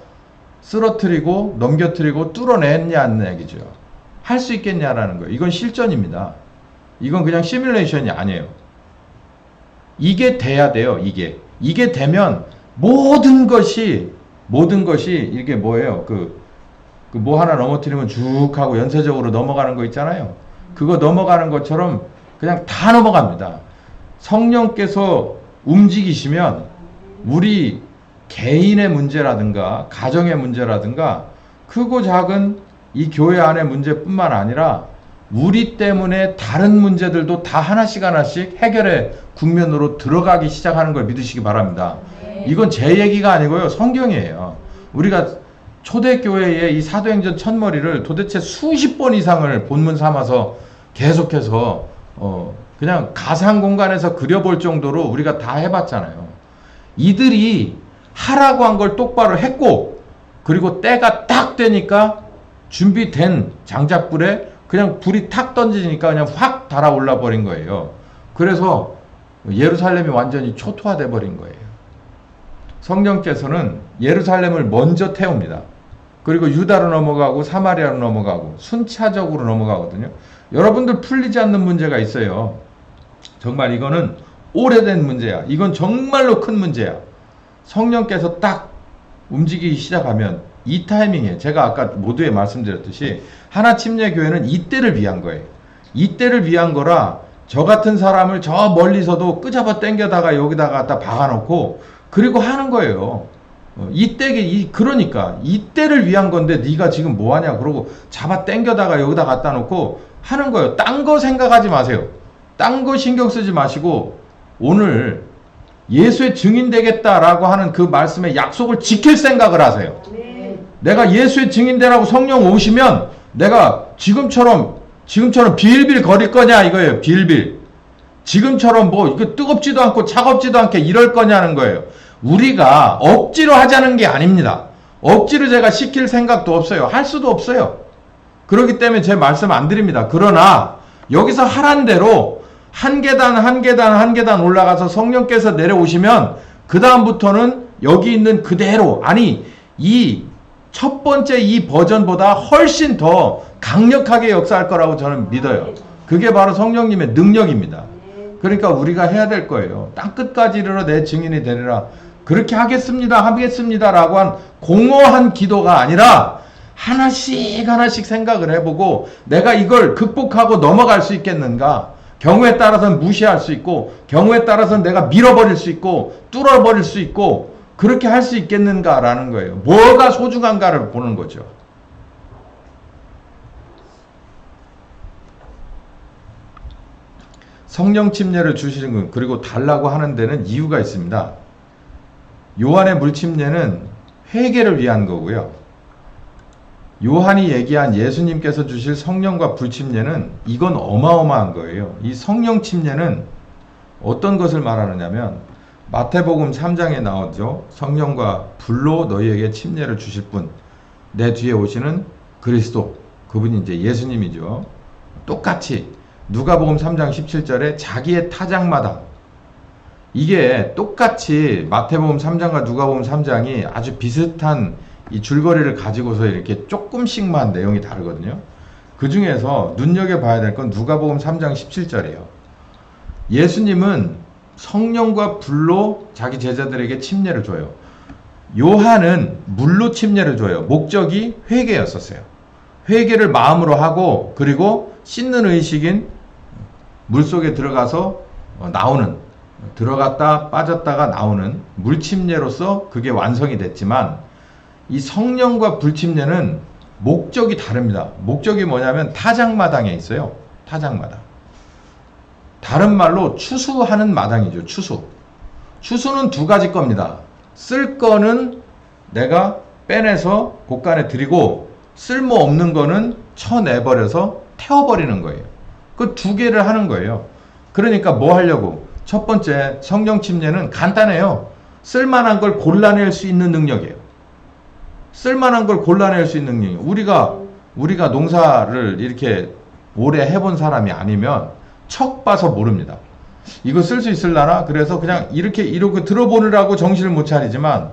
쓰러뜨리고 넘겨뜨리고 뚫어냈냐는 얘기죠. 할 수 있겠냐라는 거예요. 이건 실전입니다. 이건 그냥 시뮬레이션이 아니에요. 이게 돼야 돼요. 이게 되면 모든 것이 이게 뭐예요? 뭐 하나 넘어뜨리면 쭉 하고 연쇄적으로 넘어가는 거 있잖아요. 그거 넘어가는 것처럼 그냥 다 넘어갑니다. 성령께서 움직이시면 우리 개인의 문제라든가 가정의 문제라든가 크고 작은 이 교회 안의 문제뿐만 아니라 우리 때문에 다른 문제들도 다 하나씩 하나씩 해결의 국면으로 들어가기 시작하는 걸 믿으시기 바랍니다. 이건 제 얘기가 아니고요. 성경이에요. 우리가 초대교회의 이 사도행전 첫머리를 도대체 수십 번 이상을 본문 삼아서 계속해서 그냥 가상 공간에서 그려볼 정도로 우리가 다 해봤잖아요. 이들이 하라고 한 걸 똑바로 했고, 그리고 때가 딱 되니까 준비된 장작불에 그냥 불이 탁 던지니까 그냥 확 달아올라 버린 거예요. 그래서 예루살렘이 완전히 초토화돼 버린 거예요. 성령께서는 예루살렘을 먼저 태웁니다. 그리고 유다로 넘어가고 사마리아로 넘어가고 순차적으로 넘어가거든요. 여러분들 풀리지 않는 문제가 있어요. 정말 이거는 오래된 문제야. 이건 정말로 큰 문제야. 성령께서 딱 움직이기 시작하면 이 타이밍에, 제가 아까 모두에 말씀드렸듯이 하나침례교회는 이때를 위한 거예요. 이때를 위한 거라 저 같은 사람을 저 멀리서도 끄잡아 당겨다가 여기다가 갖다 박아놓고 그리고 하는 거예요. 그러니까 이때를 위한 건데 네가 지금 뭐하냐 그러고 잡아 당겨다가 여기다 갖다 놓고 하는 거예요. 딴 거 생각하지 마세요. 딴 거 신경 쓰지 마시고 오늘 예수의 증인 되겠다라고 하는 그 말씀의 약속을 지킬 생각을 하세요. 내가 예수의 증인 되라고 성령 오시면 내가 지금처럼 빌빌 거릴 거냐 이거예요. 빌빌. 지금처럼 뭐 이거 뜨겁지도 않고 차갑지도 않게 이럴 거냐는 거예요. 우리가 억지로 하자는 게 아닙니다. 억지로 제가 시킬 생각도 없어요. 할 수도 없어요. 그렇기 때문에 제 말씀 안 드립니다. 그러나 여기서 하란 대로 한 계단 올라가서 성령께서 내려오시면 그 다음부터는 여기 있는 그대로, 아니 이 첫 번째 이 버전보다 훨씬 더 강력하게 역사할 거라고 저는 믿어요. 그게 바로 성령님의 능력입니다. 그러니까 우리가 해야 될 거예요. 땅끝까지 이르러 내 증인이 되리라. 그렇게 하겠습니다 라고 한 공허한 기도가 아니라 하나씩 생각을 해보고 내가 이걸 극복하고 넘어갈 수 있겠는가. 경우에 따라서는 무시할 수 있고 경우에 따라서는 내가 밀어버릴 수 있고 뚫어버릴 수 있고 그렇게 할 수 있겠는가라는 거예요. 뭐가 소중한가를 보는 거죠. 성령 침례를 주시는 것, 그리고 달라고 하는 데는 이유가 있습니다. 요한의 물침례는 회개를 위한 거고요. 요한이 얘기한 예수님께서 주실 성령과 불침례는 이건 어마어마한 거예요. 이 성령 침례는 어떤 것을 말하느냐면 마태복음 3장에 나오죠. 성령과 불로 너희에게 침례를 주실 분, 내 뒤에 오시는 그리스도, 그분이 이제 예수님이죠. 똑같이 누가복음 3장 17절에 자기의 타작마다, 이게 똑같이 마태복음 3장과 누가복음 3장이 아주 비슷한 이 줄거리를 가지고서 이렇게 조금씩만 내용이 다르거든요. 그 중에서 눈여겨봐야 될 건 누가복음 3장 17절이에요. 예수님은 성령과 불로 자기 제자들에게 침례를 줘요. 요한은 물로 침례를 줘요. 목적이 회개였었어요. 회개를 마음으로 하고, 그리고 씻는 의식인 물속에 들어가서 나오는, 들어갔다 빠졌다가 나오는 물침례로서 그게 완성이 됐지만, 이 성령과 불침례는 목적이 다릅니다. 목적이 뭐냐면 타작마당에 있어요. 타작마당. 다른 말로 추수하는 마당이죠. 추수. 추수는 두 가지 겁니다. 쓸 거는 내가 빼내서 곳간에 드리고, 쓸모없는 거는 쳐내버려서 태워버리는 거예요. 그 두 개를 하는 거예요. 그러니까 뭐 하려고? 첫 번째, 성령 침례는 간단해요. 쓸만한 걸 골라낼 수 있는 능력이에요. 쓸만한 걸 골라낼 수 있는 능력. 우리가 농사를 이렇게 오래 해본 사람이 아니면 척 봐서 모릅니다. 이거 쓸 수 있을라나? 그래서 그냥 이렇게 들어보느라고 정신을 못 차리지만,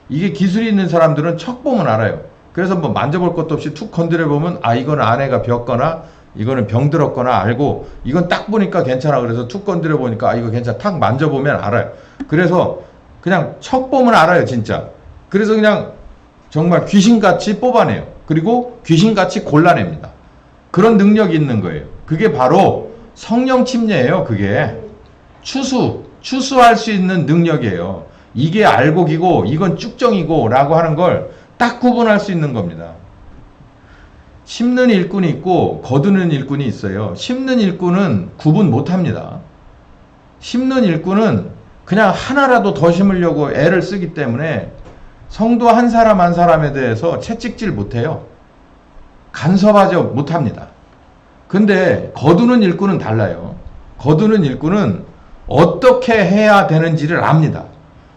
이게 기술이 있는 사람들은 척 보면 알아요. 그래서 뭐 만져볼 것도 없이 툭 건드려 보면, 아, 이거는 안에가 벽거나 이거는 병들었거나 알고, 이건 딱 보니까 괜찮아. 그래서 툭 건드려 보니까 아, 이거 괜찮아. 탁 만져보면 알아요. 그래서 그냥 척 보면 알아요, 진짜. 그래서 그냥 정말 귀신같이 뽑아내요. 그리고 귀신같이 골라냅니다. 그런 능력이 있는 거예요. 그게 바로 성령 침례예요. 그게 추수할 수 있는 능력이에요. 이게 알곡이고 이건 쭉정이고 라고 하는 걸 딱 구분할 수 있는 겁니다. 심는 일꾼이 있고 거두는 일꾼이 있어요. 심는 일꾼은 구분 못합니다. 심는 일꾼은 그냥 하나라도 더 심으려고 애를 쓰기 때문에 성도 한 사람 한 사람에 대해서 채찍질 못해요. 간섭하지 못합니다. 근데 거두는 일꾼은 달라요. 거두는 일꾼은 어떻게 해야 되는지를 압니다.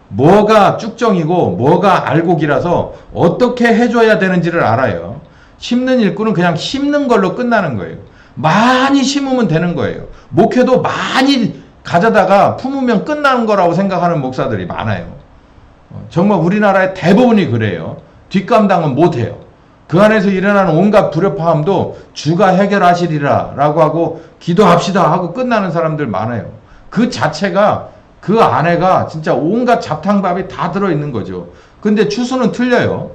뭐가 쭉정이고 뭐가 알곡이라서 어떻게 해줘야 되는지를 알아요. 심는 일꾼은 그냥 심는 걸로 끝나는 거예요. 많이 심으면 되는 거예요. 목회도 많이 가져다가 품으면 끝나는 거라고 생각하는 목사들이 많아요. 정말 우리나라의 대부분이 그래요. 뒷감당은 못해요. 그 안에서 일어나는 온갖 불협화음도 주가 해결하시리라 라고 하고 기도합시다 하고 끝나는 사람들 많아요. 그 자체가, 그 안에가 진짜 온갖 잡탕밥이 다 들어있는 거죠. 근데 추수는 틀려요.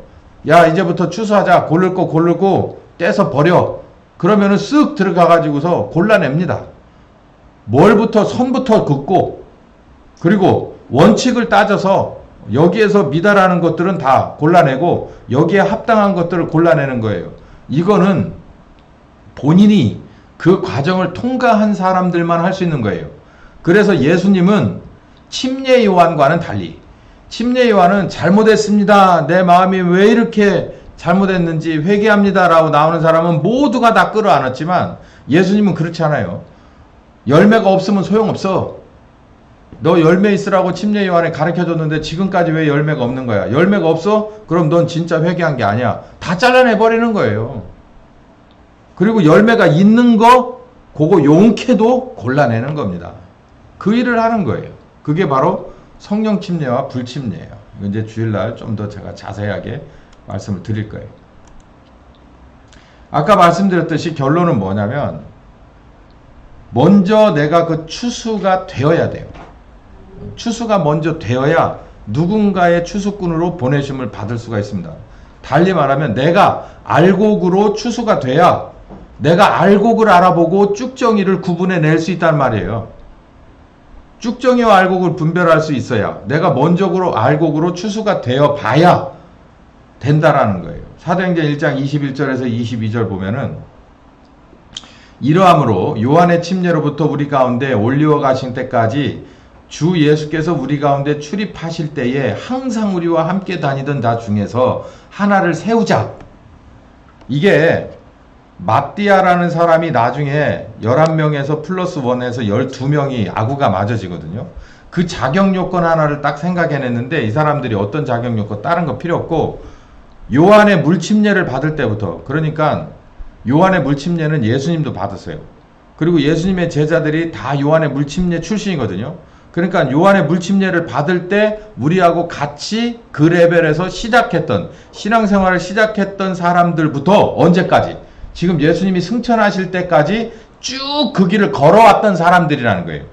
야, 이제부터 추수하자. 고를 거 고르고 떼서 버려. 그러면은 쓱 들어가가지고서 골라냅니다. 뭘부터 선부터 긋고, 그리고 원칙을 따져서 여기에서 미달하는 것들은 다 골라내고 여기에 합당한 것들을 골라내는 거예요. 이거는 본인이 그 과정을 통과한 사람들만 할 수 있는 거예요. 그래서 예수님은 침례 요한과는 달리, 침례 요한은 잘못했습니다. 내 마음이 왜 이렇게 잘못했는지 회개합니다 라고 나오는 사람은 모두가 다 끌어안았지만, 예수님은 그렇지 않아요. 열매가 없으면 소용없어. 너 열매 있으라고 침례 요한에 가르쳐줬는데 지금까지 왜 열매가 없는 거야? 열매가 없어? 그럼 넌 진짜 회개한 게 아니야. 다 잘라내버리는 거예요. 그리고 열매가 있는 거, 그거 용케도 골라내는 겁니다. 그 일을 하는 거예요. 그게 바로 성령 침례와 불침례예요. 이거 이제 주일날 좀 더 제가 자세하게 말씀을 드릴 거예요. 아까 말씀드렸듯이 결론은 뭐냐면, 먼저 내가 그 추수가 되어야 돼요. 추수가 먼저 되어야 누군가의 추수꾼으로 보내심을 받을 수가 있습니다. 달리 말하면 내가 알곡으로 추수가 돼야 내가 알곡을 알아보고 쭉정이를 구분해낼 수 있단 말이에요. 쭉정이와 알곡을 분별할 수 있어야 내가 먼저로 알곡으로 추수가 되어 봐야 된다라는 거예요. 사도행전 1장 21절에서 22절 보면은, 이러함으로 요한의 침례로부터 우리 가운데 올리워 가신 때까지 주 예수께서 우리 가운데 출입하실 때에 항상 우리와 함께 다니던 자 중에서 하나를 세우자. 이게 마띠아라는 사람이 나중에 11명에서 플러스 1에서 12명이 아구가 맞아지거든요. 그 자격 요건 하나를 딱 생각해냈는데 이 사람들이 어떤 자격 요건 다른 거 필요 없고 요한의 물침례를 받을 때부터, 그러니까 요한의 물침례는 예수님도 받았어요. 그리고 예수님의 제자들이 다 요한의 물침례 출신이거든요. 그러니까 요한의 물침례를 받을 때 우리하고 같이 그 레벨에서 시작했던, 신앙생활을 시작했던 사람들부터 언제까지, 지금 예수님이 승천하실 때까지 쭉 그 길을 걸어왔던 사람들이라는 거예요.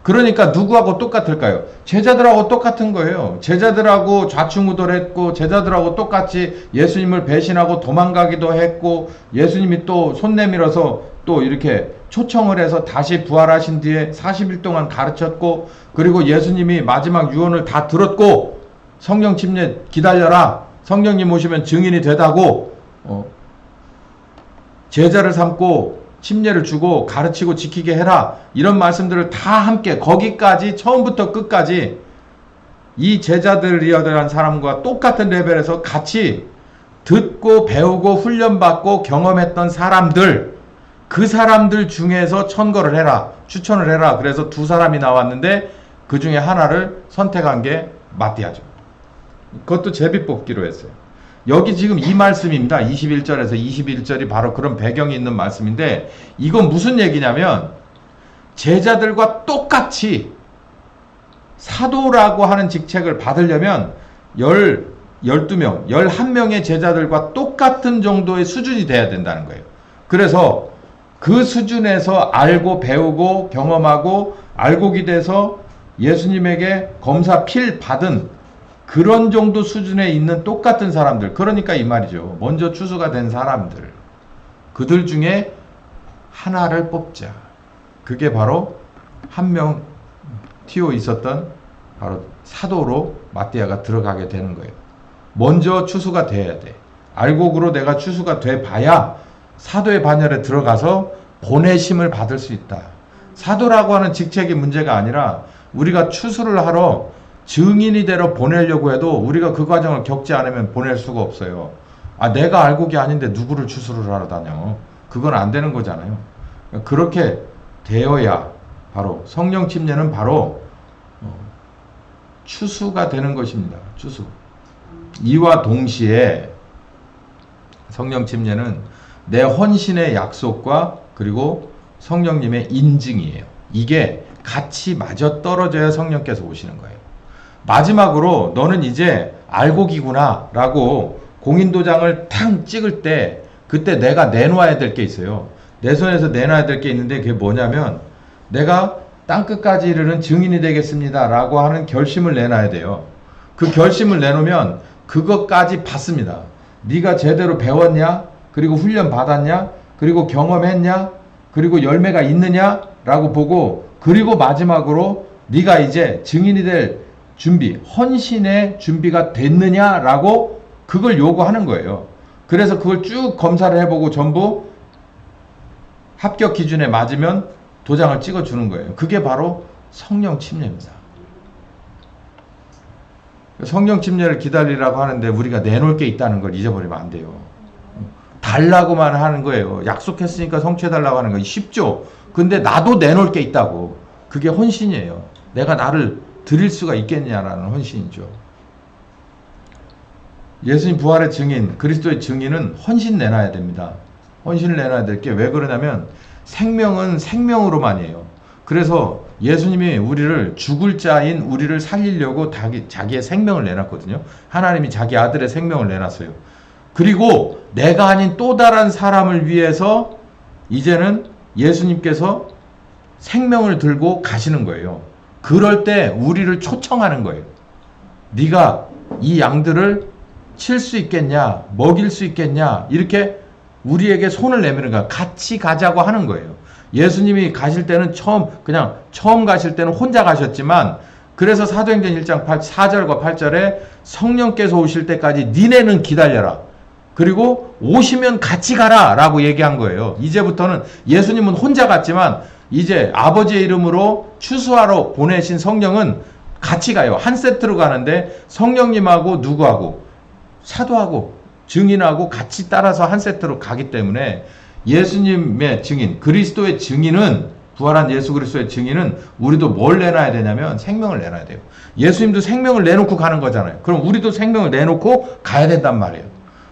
그러니까 누구하고 똑같을까요? 제자들하고 똑같은 거예요. 제자들하고 좌충우돌했고, 제자들하고 똑같이 예수님을 배신하고 도망가기도 했고, 예수님이 또 손 내밀어서 또 이렇게 초청을 해서 다시 부활하신 뒤에 40일 동안 가르쳤고, 그리고 예수님이 마지막 유언을 다 들었고, 성령 침례 기다려라, 성령님 오시면 증인이 되다고 제자를 삼고 침례를 주고 가르치고 지키게 해라, 이런 말씀들을 다 함께, 거기까지 처음부터 끝까지 이 제자들이라는 사람과 똑같은 레벨에서 같이 듣고 배우고 훈련받고 경험했던 사람들, 그 사람들 중에서 천거를 해라, 추천을 해라. 그래서 두 사람이 나왔는데 그 중에 하나를 선택한 게 마띠아죠. 그것도 제비뽑기로 했어요. 여기 지금 이 말씀입니다. 21절에서 21절이 바로 그런 배경이 있는 말씀인데, 이건 무슨 얘기냐면 제자들과 똑같이 사도라고 하는 직책을 받으려면 12명, 11명의 제자들과 똑같은 정도의 수준이 돼야 된다는 거예요. 그래서 그 수준에서 알고 배우고 경험하고 알곡이 돼서 예수님에게 검사 필 받은 그런 정도 수준에 있는 똑같은 사람들, 그러니까 이 말이죠. 먼저 추수가 된 사람들, 그들 중에 하나를 뽑자. 그게 바로 한 명 튀어 있었던 바로 사도로 마띠아가 들어가게 되는 거예요. 먼저 추수가 돼야 돼. 알곡으로 내가 추수가 돼 봐야 사도의 반열에 들어가서 보내심을 받을 수 있다. 사도라고 하는 직책이 문제가 아니라 우리가 추수를 하러 증인이 되러 보내려고 해도 우리가 그 과정을 겪지 않으면 보낼 수가 없어요. 아, 내가 알곡이 아닌데 누구를 추수를 하러 다녀. 그건 안 되는 거잖아요. 그렇게 되어야 바로 성령 침례는 바로 추수가 되는 것입니다. 추수. 이와 동시에 성령 침례는 내 헌신의 약속과 그리고 성령님의 인증이에요. 이게 같이 맞아떨어져야 성령께서 오시는 거예요. 마지막으로 너는 이제 알곡이구나 라고 공인도장을 탕 찍을 때 그때 내가 내놓아야 될 게 있어요. 내 손에서 내놔야 될 게 있는데 그게 뭐냐면 내가 땅끝까지 이르는 증인이 되겠습니다 라고 하는 결심을 내놔야 돼요. 그 결심을 내놓으면 그것까지 받습니다. 네가 제대로 배웠냐? 그리고 훈련 받았냐? 그리고 경험했냐? 그리고 열매가 있느냐? 라고 보고, 그리고 마지막으로 네가 이제 증인이 될 준비, 헌신의 준비가 됐느냐? 라고 그걸 요구하는 거예요. 그래서 그걸 쭉 검사를 해보고 전부 합격 기준에 맞으면 도장을 찍어주는 거예요. 그게 바로 성령 침례입니다. 성령 침례를 기다리라고 하는데 우리가 내놓을 게 있다는 걸 잊어버리면 안 돼요. 달라고만 하는 거예요. 약속했으니까 성취해달라고 하는 거 쉽죠. 근데 나도 내놓을 게 있다고. 그게 헌신이에요. 내가 나를 드릴 수가 있겠냐라는 헌신이죠. 예수님 부활의 증인, 그리스도의 증인은 헌신 내놔야 됩니다. 헌신을 내놔야 될 게 왜 그러냐면 생명은 생명으로만이에요. 그래서 예수님이 우리를, 죽을 자인 우리를 살리려고 자기의 생명을 내놨거든요. 하나님이 자기 아들의 생명을 내놨어요. 그리고 내가 아닌 또 다른 사람을 위해서 이제는 예수님께서 생명을 들고 가시는 거예요. 그럴 때 우리를 초청하는 거예요. 네가 이 양들을 칠 수 있겠냐, 먹일 수 있겠냐, 이렇게 우리에게 손을 내미는 거야. 같이 가자고 하는 거예요. 예수님이 가실 때는 처음 가실 때는 혼자 가셨지만, 그래서 사도행전 1장 4절과 8절에 성령께서 오실 때까지 니네는 기다려라. 그리고 오시면 같이 가라 라고 얘기한 거예요. 이제부터는 예수님은 혼자 갔지만 이제 아버지의 이름으로 추수하러 보내신 성령은 같이 가요. 한 세트로 가는데 성령님하고 누구하고? 사도하고 증인하고 같이 따라서 한 세트로 가기 때문에 예수님의 증인, 그리스도의 증인은, 부활한 예수 그리스도의 증인은 우리도 뭘 내놔야 되냐면 생명을 내놔야 돼요. 예수님도 생명을 내놓고 가는 거잖아요. 그럼 우리도 생명을 내놓고 가야 된단 말이에요.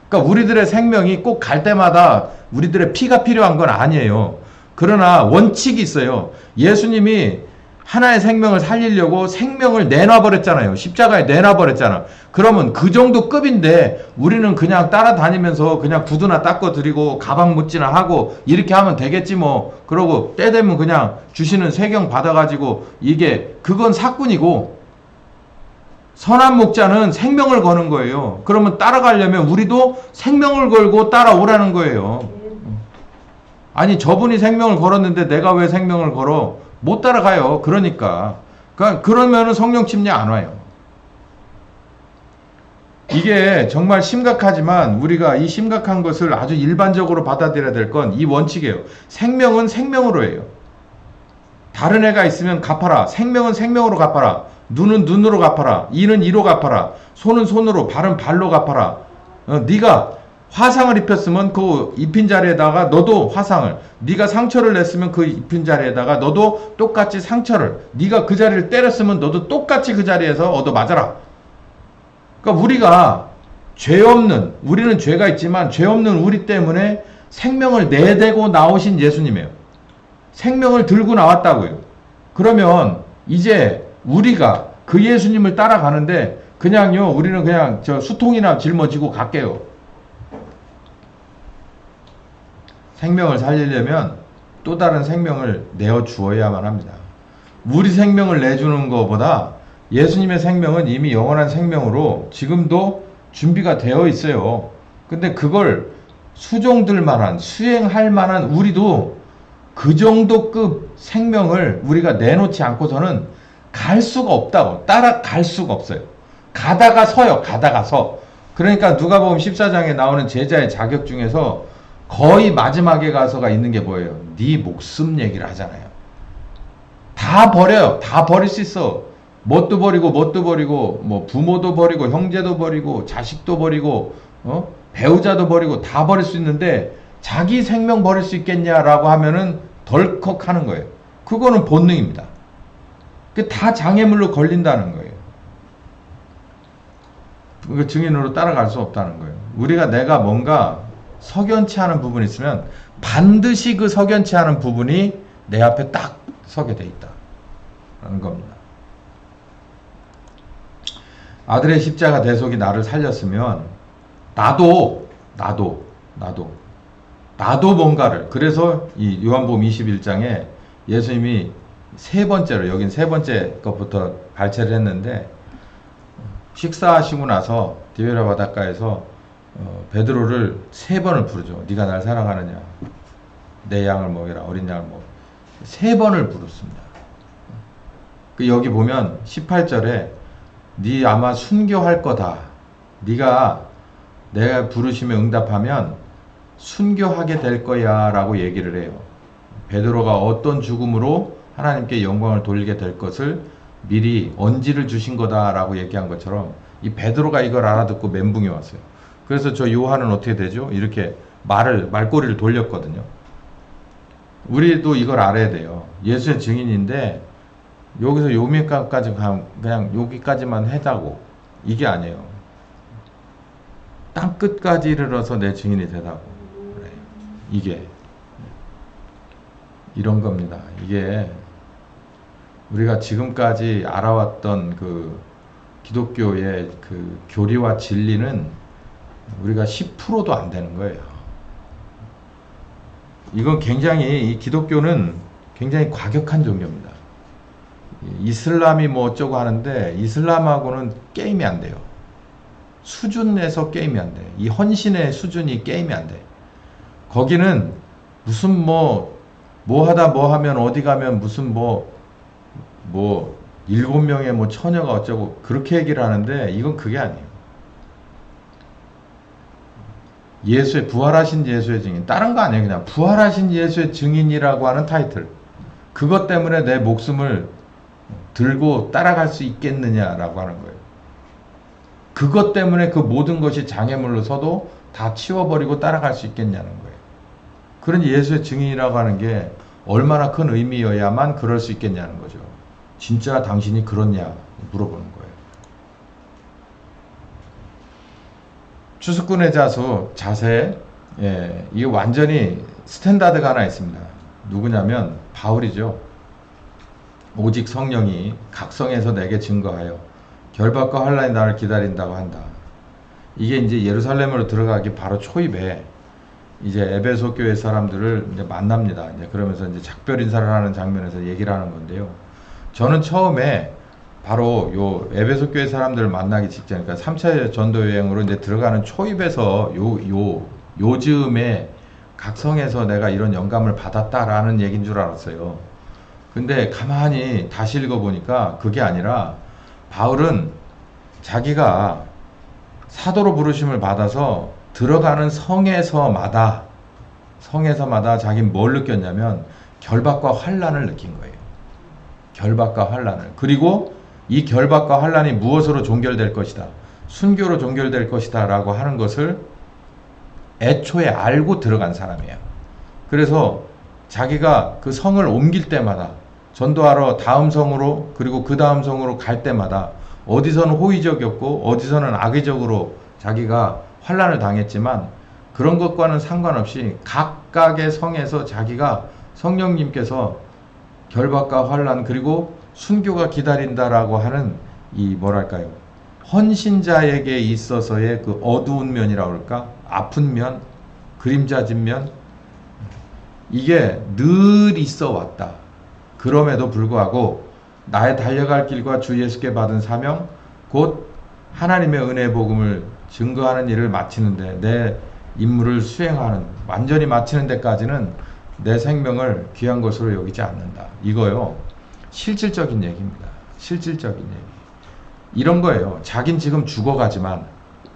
그러니까 우리들의 생명이 꼭 갈 때마다 우리들의 피가 필요한 건 아니에요. 그러나 원칙이 있어요. 예수님이 하나의 생명을 살리려고 생명을 내놔버렸잖아요. 십자가에 내놔버렸잖아. 그러면 그 정도 급인데 우리는 그냥 따라다니면서 그냥 구두나 닦아드리고 가방 묻지나 하고 이렇게 하면 되겠지 뭐. 그러고 때 되면 그냥 주시는 세경 받아가지고 이게 그건 사꾼이고, 선한 목자는 생명을 거는 거예요. 그러면 따라가려면 우리도 생명을 걸고 따라오라는 거예요. 아니 저분이 생명을 걸었는데 내가 왜 생명을 걸어? 못 따라가요. 그러니까 그러면은 성령 침략 안 와요. 이게 정말 심각하지만 우리가 이 심각한 것을 아주 일반적으로 받아들여야 될 건 이 원칙이에요. 생명은 생명으로 해요. 다른 애가 있으면 갚아라. 생명은 생명으로 갚아라. 눈은 눈으로 갚아라. 이는 이로 갚아라. 손은 손으로, 발은 발로 갚아라. 네가 화상을 입혔으면 그 입힌 자리에다가 너도 화상을, 네가 상처를 냈으면 그 입힌 자리에다가 너도 똑같이 상처를, 네가 그 자리를 때렸으면 너도 똑같이 그 자리에서 얻어 맞아라. 그러니까 우리가 죄 없는, 우리는 죄가 있지만 죄 없는 우리 때문에 생명을 내대고 나오신 예수님이에요. 생명을 들고 나왔다고요. 그러면 이제 우리가 그 예수님을 따라가는데 그냥요, 우리는 그냥 저 수통이나 짊어지고 갈게요. 생명을 살리려면 또 다른 생명을 내어 주어야만 합니다. 우리 생명을 내주는 것보다 예수님의 생명은 이미 영원한 생명으로 지금도 준비가 되어 있어요. 근데 그걸 수종들 만한, 수행할 만한 우리도 그 정도급 생명을 우리가 내놓지 않고서는 갈 수가 없다고. 따라갈 수가 없어요. 가다가 서요. 가다가 서. 그러니까 누가복음 14장에 나오는 제자의 자격 중에서 거의 마지막에 가서가 있는 게 뭐예요? 네 목숨 얘기를 하잖아요. 다 버려요. 다 버릴 수 있어. 뭣도 버리고 뭐 부모도 버리고 형제도 버리고 자식도 버리고 배우자도 버리고 다 버릴 수 있는데 자기 생명 버릴 수 있겠냐라고 하면은 덜컥 하는 거예요. 그거는 본능입니다. 그 다 장애물로 걸린다는 거예요. 그 증인으로 따라갈 수 없다는 거예요. 우리가 내가 뭔가 석연치 않은 부분이 있으면 반드시 그 석연치 않은 부분이 내 앞에 딱 서게 돼 있다라는 겁니다. 아들의 십자가 대속이 나를 살렸으면 나도 뭔가를, 그래서 이 요한복음 21장에 예수님이 세 번째로, 여긴 세 번째 것부터 발췌를 했는데, 식사하시고 나서 디베랴 바닷가에서 베드로를 세 번을 부르죠. 네가 날 사랑하느냐, 내 양을 먹여라, 어린 양을 먹여. 세 번을 부르습니다. 여기 보면 18절에 네 아마 순교할 거다. 네가 내가 부르심에 응답하면 순교하게 될 거야 라고 얘기를 해요. 베드로가 어떤 죽음으로 하나님께 영광을 돌리게 될 것을 미리 언지를 주신 거다 라고 얘기한 것처럼 이 베드로가 이걸 알아듣고 멘붕이 왔어요. 그래서 저 요한은 어떻게 되죠? 이렇게 말꼬리를 돌렸거든요. 우리도 이걸 알아야 돼요. 예수의 증인인데 여기서 요미까지 그냥 여기까지만 해다고, 이게 아니에요. 땅 끝까지 이르러서 내 증인이 되다고 그래요. 이게 이런 겁니다. 이게 우리가 지금까지 알아왔던 그 기독교의 그 교리와 진리는 우리가 10%도 안 되는 거예요. 이건 굉장히, 이 기독교는 굉장히 과격한 종교입니다. 이슬람이 뭐 어쩌고 하는데 이슬람하고는 게임이 안 돼요. 수준 내서 게임이 안 돼. 이 헌신의 수준이 게임이 안 돼. 거기는 무슨 뭐 하다 뭐 하면 어디 가면 무슨 뭐 7명의 뭐 처녀가 어쩌고 그렇게 얘기를 하는데 이건 그게 아니에요. 예수의, 부활하신 예수의 증인, 다른 거 아니에요. 그냥 부활하신 예수의 증인이라고 하는 타이틀, 그것 때문에 내 목숨을 들고 따라갈 수 있겠느냐라고 하는 거예요. 그것 때문에 그 모든 것이 장애물로 서도 다 치워버리고 따라갈 수 있겠냐는 거예요. 그러니 예수의 증인이라고 하는 게 얼마나 큰 의미여야만 그럴 수 있겠냐는 거죠. 진짜 당신이 그렇냐 물어보는 거예요. 추수꾼의 자세, 이게 완전히 스탠다드가 하나 있습니다. 누구냐면 바울이죠. 오직 성령이 각성해서 내게 증거하여 결박과 환난이 나를 기다린다고 한다. 이게 이제 예루살렘으로 들어가기 바로 초입에 이제 에베소 교회 사람들을 이제 만납니다. 이제 그러면서 이제 작별 인사를 하는 장면에서 얘기를 하는 건데요. 저는 처음에 바로 요 에베소 교회 사람들을 만나기 직전, 그러니까 3차 전도 여행으로 이제 들어가는 초입에서 요즘에 각성해서 내가 이런 영감을 받았다라는 얘기인 줄 알았어요. 근데 가만히 다시 읽어보니까 그게 아니라 바울은 자기가 사도로 부르심을 받아서 들어가는 성에서마다 자기는 뭘 느꼈냐면 결박과 환난을 느낀 거예요. 결박과 환난을. 그리고 이 결박과 환난이 무엇으로 종결될 것이다. 순교로 종결될 것이다 라고 하는 것을 애초에 알고 들어간 사람이에요. 그래서 자기가 그 성을 옮길 때마다 전도하러 다음 성으로 그리고 그 다음 성으로 갈 때마다 어디서는 호의적이었고 어디서는 악의적으로 자기가 환난을 당했지만 그런 것과는 상관없이 각각의 성에서 자기가 성령님께서 결박과 환난 그리고 순교가 기다린다라고 하는 이 뭐랄까요, 헌신자에게 있어서의 그 어두운 면이라고 할까, 아픈 면, 그림자진 면, 이게 늘 있어 왔다. 그럼에도 불구하고 나의 달려갈 길과 주 예수께 받은 사명, 곧 하나님의 은혜의 복음을 증거하는 일을 마치는데, 내 임무를 수행하는, 완전히 마치는 데까지는 내 생명을 귀한 것으로 여기지 않는다. 이거요, 실질적인 얘기입니다. 실질적인 얘기. 이런 거예요. 자긴 지금 죽어가지만,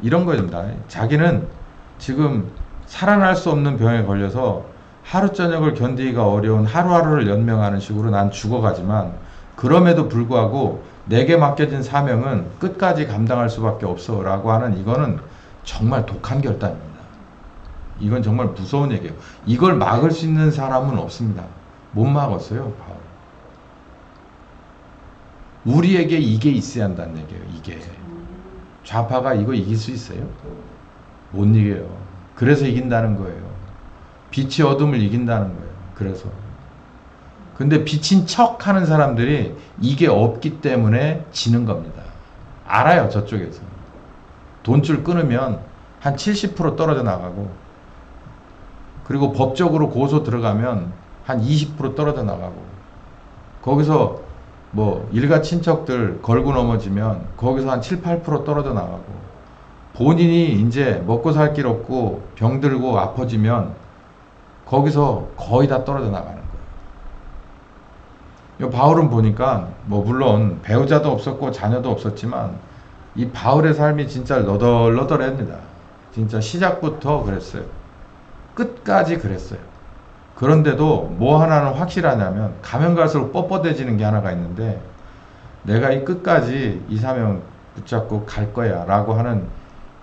이런 거입니다. 자기는 지금 살아날 수 없는 병에 걸려서 하루 저녁을 견디기가 어려운 하루하루를 연명하는 식으로 난 죽어가지만, 그럼에도 불구하고 내게 맡겨진 사명은 끝까지 감당할 수밖에 없어 라고 하는, 이거는 정말 독한 결단입니다. 이건 정말 무서운 얘기예요. 이걸 막을 수 있는 사람은 없습니다. 못 막았어요. 바울. 우리에게 이게 있어야 한다는 얘기예요. 이게 좌파가 이거 이길 수 있어요? 못 이겨요. 그래서 이긴다는 거예요. 빛이 어둠을 이긴다는 거예요. 그래서 근데 빛인 척 하는 사람들이 이게 없기 때문에 지는 겁니다. 알아요. 저쪽에서 돈줄 끊으면 한 70% 떨어져 나가고, 그리고 법적으로 고소 들어가면 한 20% 떨어져 나가고, 거기서 뭐 일가 친척들 걸고 넘어지면 거기서 한 7, 8% 떨어져 나가고, 본인이 이제 먹고 살 길 없고 병들고 아파지면 거기서 거의 다 떨어져 나가는 거예요. 바울은 보니까 뭐 물론 배우자도 없었고 자녀도 없었지만 이 바울의 삶이 진짜 너덜너덜합니다. 진짜 시작부터 그랬어요. 끝까지 그랬어요. 그런데도 뭐 하나는 확실하냐면, 가면 갈수록 뻣뻣해지는 게 하나가 있는데, 내가 이 끝까지 이 사명 붙잡고 갈 거야 라고 하는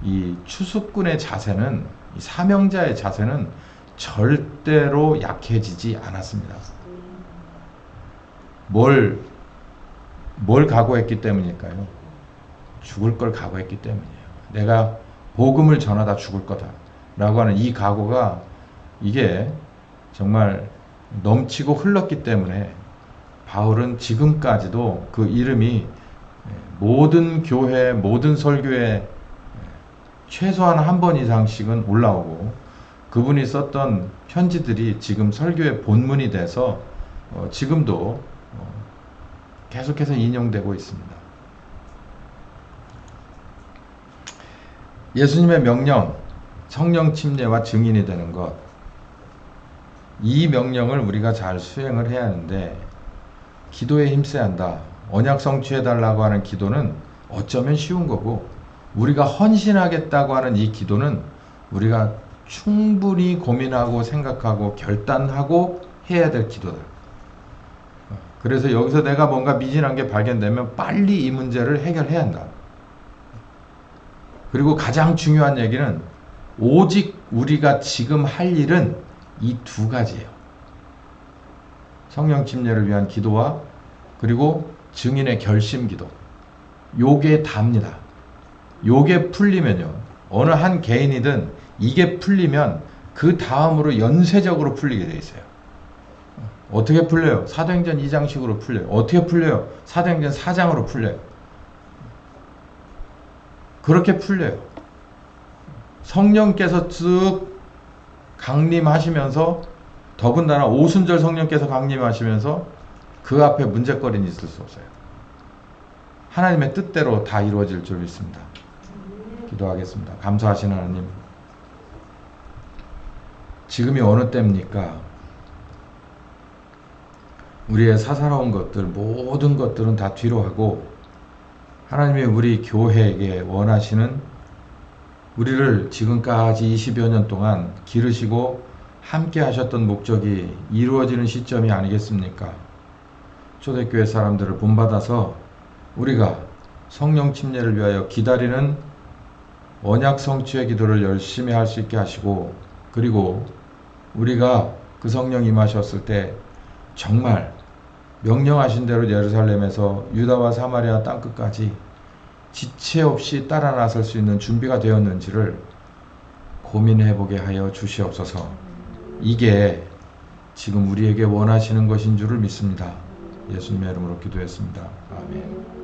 이 추수꾼의 자세는, 이 사명자의 자세는 절대로 약해지지 않았습니다. 뭘 각오했기 때문일까요? 죽을 걸 각오했기 때문이에요. 내가 복음을 전하다 죽을 거다 라고 하는 이 각오가, 이게 정말 넘치고 흘렀기 때문에 바울은 지금까지도 그 이름이 모든 교회, 모든 설교에 최소한 한 번 이상씩은 올라오고, 그분이 썼던 편지들이 지금 설교의 본문이 돼서 지금도 계속해서 인용되고 있습니다. 예수님의 명령, 성령 침례와 증인이 되는 것, 이 명령을 우리가 잘 수행을 해야 하는데, 기도에 힘써야 한다. 언약 성취해달라고 하는 기도는 어쩌면 쉬운 거고, 우리가 헌신하겠다고 하는 이 기도는 우리가 충분히 고민하고 생각하고 결단하고 해야 될 기도다. 그래서 여기서 내가 뭔가 미진한 게 발견되면 빨리 이 문제를 해결해야 한다. 그리고 가장 중요한 얘기는 오직 우리가 지금 할 일은 이 두 가지예요. 성령 침례를 위한 기도와 그리고 증인의 결심 기도. 요게 답니다. 요게 풀리면요. 어느 한 개인이든 이게 풀리면 그 다음으로 연쇄적으로 풀리게 돼 있어요. 어떻게 풀려요? 사도행전 2장식으로 풀려요. 어떻게 풀려요? 사도행전 4장으로 풀려요. 그렇게 풀려요. 성령께서 쓱 강림하시면서 더군다나 오순절 성령께서 강림하시면서 그 앞에 문제거리는 있을 수 없어요. 하나님의 뜻대로 다 이루어질 줄 믿습니다. 기도하겠습니다. 감사하신 하나님, 지금이 어느 때입니까? 우리의 사사로운 것들, 모든 것들은 다 뒤로 하고 하나님이 우리 교회에게 원하시는, 우리를 지금까지 20여 년 동안 기르시고 함께 하셨던 목적이 이루어지는 시점이 아니겠습니까? 초대교회 사람들을 본받아서 우리가 성령 침례를 위하여 기다리는 언약 성취의 기도를 열심히 할 수 있게 하시고, 그리고 우리가 그 성령 임하셨을 때 정말 명령하신 대로 예루살렘에서 유다와 사마리아 땅끝까지 지체 없이 따라 나설 수 있는 준비가 되었는지를 고민해 보게 하여 주시옵소서. 이게 지금 우리에게 원하시는 것인 줄을 믿습니다. 예수님의 이름으로 기도했습니다. 아멘.